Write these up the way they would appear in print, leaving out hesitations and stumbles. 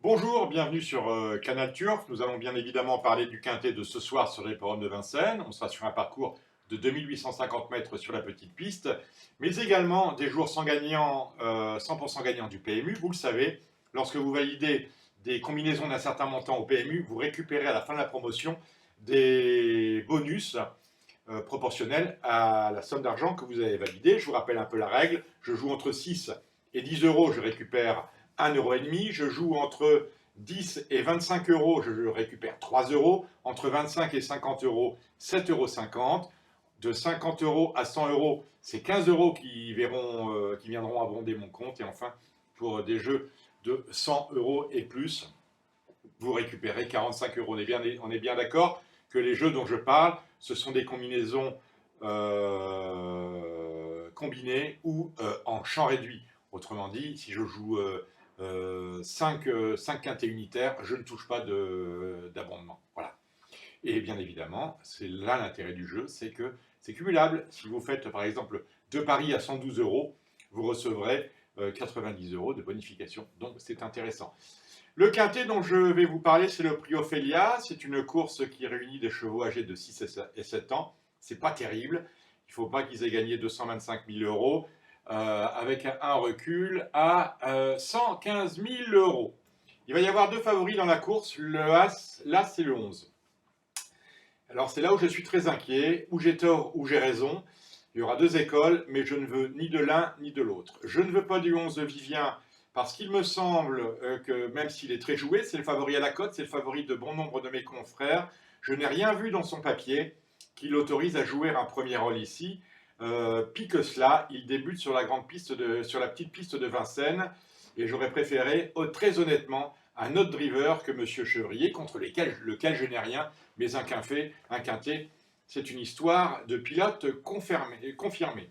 Bonjour, bienvenue sur Canal Turf. Nous allons bien évidemment parler du quintet de ce soir sur l'hippodrome de Vincennes. On sera sur un parcours de 2850 mètres sur la petite piste, mais également des jours sans gagnant, 100% gagnant du PMU. Vous le savez, lorsque vous validez des combinaisons d'un certain montant au PMU, vous récupérez à la fin de la promotion des bonus proportionnels à la somme d'argent que vous avez validée. Je vous rappelle un peu la règle. Je joue entre 6 et 10 euros, je récupère 1,5 €. Je joue entre 10 et 25 euros, je récupère 3 euros. Entre 25 et 50 euros, 7,50 €. De 50 euros à 100 euros, c'est 15 euros qui viendront abonder mon compte. Et enfin, pour des jeux de 100 euros et plus, vous récupérez 45 euros. On est bien d'accord que les jeux dont je parle, ce sont des combinaisons combinées ou en champ réduit. Autrement dit, si je joue 5 quintés unitaires, je ne touche pas d'abondement. Voilà. Et bien évidemment, c'est là l'intérêt du jeu, c'est que c'est cumulable. Si vous faites par exemple 2 paris à 112 euros, vous recevrez 90 euros de bonification. Donc c'est intéressant. Le quintet dont je vais vous parler, c'est le prix Ophélia. C'est une course qui réunit des chevaux âgés de 6 et 7 ans. C'est pas terrible. Il ne faut pas qu'ils aient gagné 225 000 euros avec un recul à 115 000 euros. Il va y avoir deux favoris dans la course, le As, l'As et le 11. Alors c'est là où je suis très inquiet, où j'ai tort, où j'ai raison. Il y aura deux écoles, mais je ne veux ni de l'un ni de l'autre. Je ne veux pas du 11 de Vivien, parce qu'il me semble que même s'il est très joué, c'est le favori à la cote, c'est le favori de bon nombre de mes confrères. Je n'ai rien vu dans son papier qui l'autorise à jouer un premier rôle ici. Pis que cela, il débute sur la petite piste de Vincennes, et j'aurais préféré, très honnêtement, un autre driver que M. Chevrier, contre lequel je n'ai rien, mais un quintet, c'est une histoire de pilote confirmé.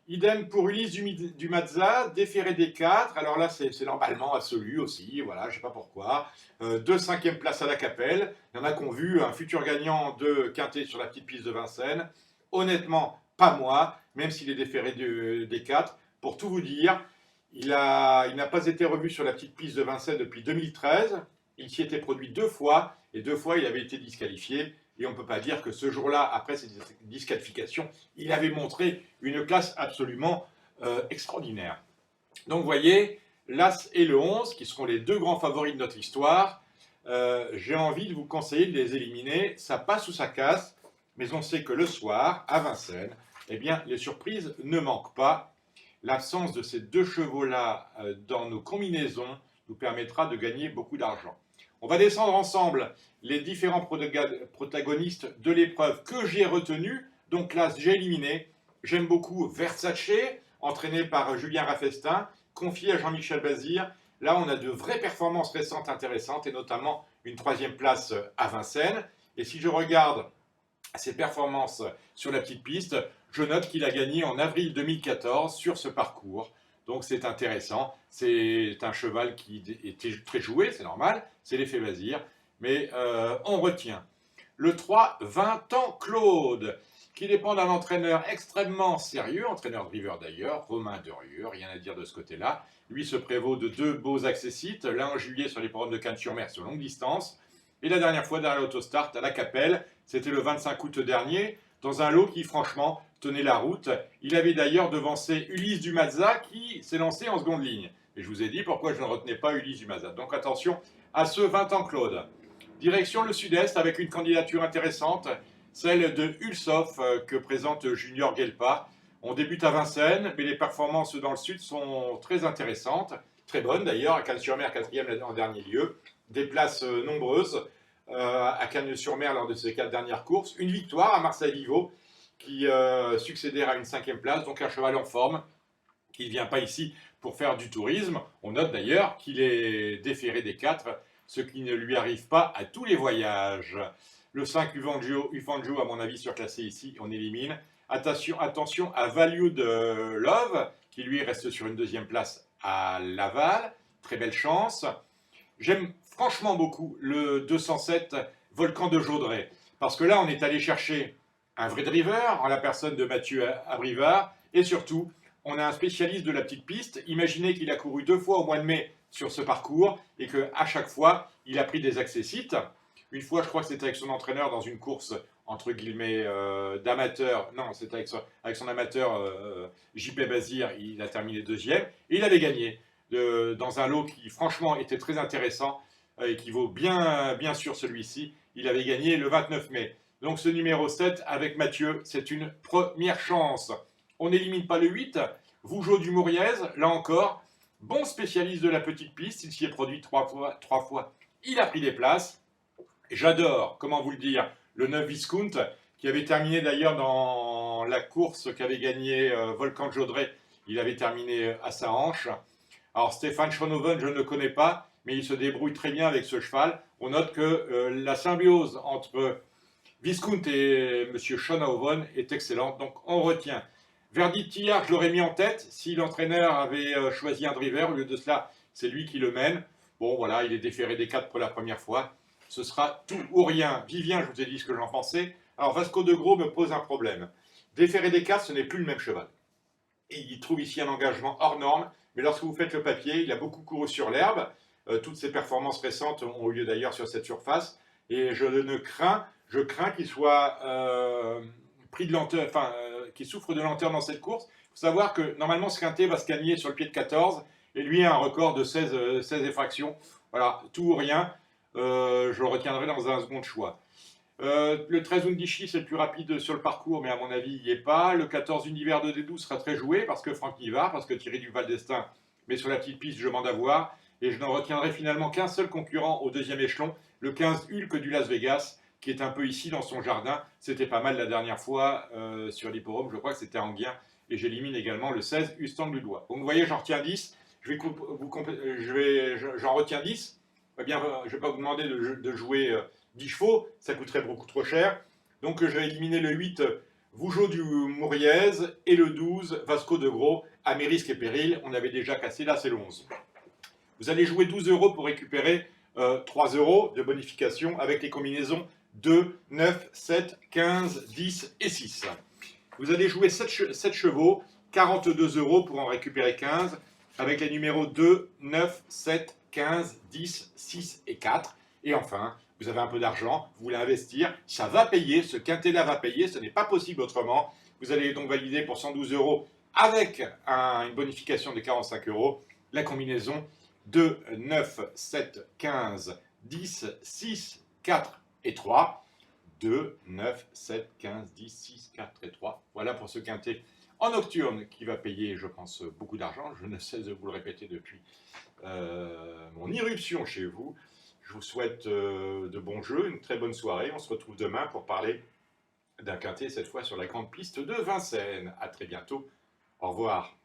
Idem pour Ulysse du Mazza, déféré des 4. Alors là, c'est l'emballement absolu aussi, voilà, je ne sais pas pourquoi. 2/5e place à la Capelle. Il y en a qui ont vu un futur gagnant de quintet sur la petite piste de Vincennes. Honnêtement, pas moi, même s'il est déféré des 4. Pour tout vous dire, il n'a pas été revu sur la petite piste de Vincennes depuis 2013. Il s'y était produit 2 fois, et 2 fois, il avait été disqualifié. Et on ne peut pas dire que ce jour-là, après cette disqualification, il avait montré une classe absolument extraordinaire. Donc vous voyez, l'As et le 11, qui seront les deux grands favoris de notre histoire, j'ai envie de vous conseiller de les éliminer. Ça passe ou ça casse, mais on sait que le soir, à Vincennes, eh bien, les surprises ne manquent pas. L'absence de ces deux chevaux-là dans nos combinaisons nous permettra de gagner beaucoup d'argent. On va descendre ensemble les différents protagonistes de l'épreuve que j'ai retenus. Donc là, j'ai éliminé. J'aime beaucoup Versace, entraîné par Julien Raffestin, confié à Jean-Michel Bazir. Là, on a de vraies performances récentes intéressantes, et notamment une 3e place à Vincennes. Et si je regarde ses performances sur la petite piste, je note qu'il a gagné en avril 2014 sur ce parcours. Donc c'est intéressant, c'est un cheval qui était très joué, c'est normal, c'est l'effet Bazir, mais on retient. Le 3, 20 ans Claude, qui dépend d'un entraîneur extrêmement sérieux, entraîneur driver d'ailleurs, Romain Derieux, rien à dire de ce côté-là. Lui se prévaut de 2 beaux accessites, l'un en juillet sur l'hippodrome de Cannes-sur-Mer sur longue distance, et la dernière fois dans l'autostart à la Capelle, c'était le 25 août dernier, dans un lot qui franchement tenait la route. Il avait d'ailleurs devancé Ulysse du Mazza qui s'est lancé en seconde ligne. Et je vous ai dit pourquoi je ne retenais pas Ulysse du Mazza. Donc attention à ce 20 ans Claude. Direction le sud-est avec une candidature intéressante, celle de Ulsoff que présente Junior Gelpa. On débute à Vincennes, mais les performances dans le sud sont très intéressantes, très bonnes d'ailleurs, à Cannes-sur-Mer, 4e en dernier lieu. Des places nombreuses à Cannes-sur-Mer lors de ces 4 dernières courses. Une victoire à Marseille-Livo qui succédera à une 5e place, donc un cheval en forme qui ne vient pas ici pour faire du tourisme. On note d'ailleurs qu'il est déféré des 4, ce qui ne lui arrive pas à tous les voyages. Le 5 Ufanjo, à mon avis, surclassé ici, on élimine. Attention à Value de Love, qui lui reste sur une 2e place à Laval. Très belle chance. J'aime franchement beaucoup le 207 Volcan de Jaudray, parce que là, on est allé chercher un vrai driver, en la personne de Mathieu Abrivard, et surtout, on a un spécialiste de la petite piste. Imaginez qu'il a couru 2 fois au mois de mai sur ce parcours et qu'à chaque fois, il a pris des accessites. Une fois, je crois que c'était avec son entraîneur dans une course, entre guillemets, d'amateur. Non, c'était avec son amateur JP Bazir, il a terminé deuxième. Et il avait gagné dans un lot qui, franchement, était très intéressant et qui vaut bien sûr celui-ci. Il avait gagné le 29 mai. Donc ce numéro 7 avec Mathieu, c'est une première chance. On n'élimine pas le 8. Vougeot du Mouriez, là encore, bon spécialiste de la petite piste. Il s'y est produit trois fois. Il a pris des places. J'adore, comment vous le dire, le 9 Viscount, qui avait terminé d'ailleurs dans la course qu'avait gagné Volcan Jodré. Il avait terminé à sa hanche. Alors Stéphane Schoenhoven, je ne le connais pas, mais il se débrouille très bien avec ce cheval. On note que la symbiose entre Viscount et M. Schoenhoven est excellente, donc on retient. Verdi Tillard, je l'aurais mis en tête si l'entraîneur avait choisi un driver. Au lieu de cela, c'est lui qui le mène. Bon, voilà, il est déféré des 4 pour la première fois. Ce sera tout ou rien. Vivien, je vous ai dit ce que j'en pensais. Alors Vasco de Gros me pose un problème. Déféré des 4, ce n'est plus le même cheval. Et il trouve ici un engagement hors norme, mais lorsque vous faites le papier, il a beaucoup couru sur l'herbe. Toutes ses performances récentes ont eu lieu d'ailleurs sur cette surface. Et je crains qu'il soit pris de lenteur, qu'il souffre de lenteur dans cette course. Il faut savoir que normalement, ce quintet va se gagner sur le pied de 14, et lui a un record de 16 effractions. Voilà, tout ou rien. Je le retiendrai dans un second choix. Le 13 Undici, c'est le plus rapide sur le parcours, mais à mon avis, il n'y est pas. Le 14 Univers de D12 sera très joué parce que Franck Nivard, parce que Thierry Duval d'Estaing, mais sur la petite piste, je m'en avoir. Et je n'en retiendrai finalement qu'un seul concurrent au deuxième échelon, le 15 Hulk du Las Vegas, qui est un peu ici dans son jardin. C'était pas mal la dernière fois sur l'hipporome, je crois que c'était Anguien. Et j'élimine également le 16 Ustang du Doigt. Donc vous voyez, j'en retiens 10. J'en retiens 10. Eh bien, je ne vais pas vous demander de jouer 10 chevaux, ça coûterait beaucoup trop cher. Donc je vais éliminer le 8 Vougeot du Mouriez et le 12 Vasco de Gros à mes risques et périls. On avait déjà cassé, là c'est le 11. Vous allez jouer 12 € pour récupérer 3 € de bonification avec les combinaisons 2, 9, 7, 15, 10 et 6. Vous allez jouer 7 chevaux, 42 € pour en récupérer 15 avec les numéros 2, 9, 7, 15, 10, 6 et 4. Et enfin, vous avez un peu d'argent, vous voulez investir, ça va payer, ce quintet-là va payer, ce n'est pas possible autrement. Vous allez donc valider pour 112 € avec une bonification de 45 € la combinaison 2, 9, 7, 15, 10, 6, 4 et 3. 2, 9, 7, 15, 10, 6, 4 et 3. Voilà pour ce quintet en nocturne qui va payer, je pense, beaucoup d'argent. Je ne cesse de vous le répéter depuis mon irruption chez vous. Je vous souhaite de bons jeux, une très bonne soirée. On se retrouve demain pour parler d'un quintet, cette fois sur la grande piste de Vincennes. À très bientôt. Au revoir.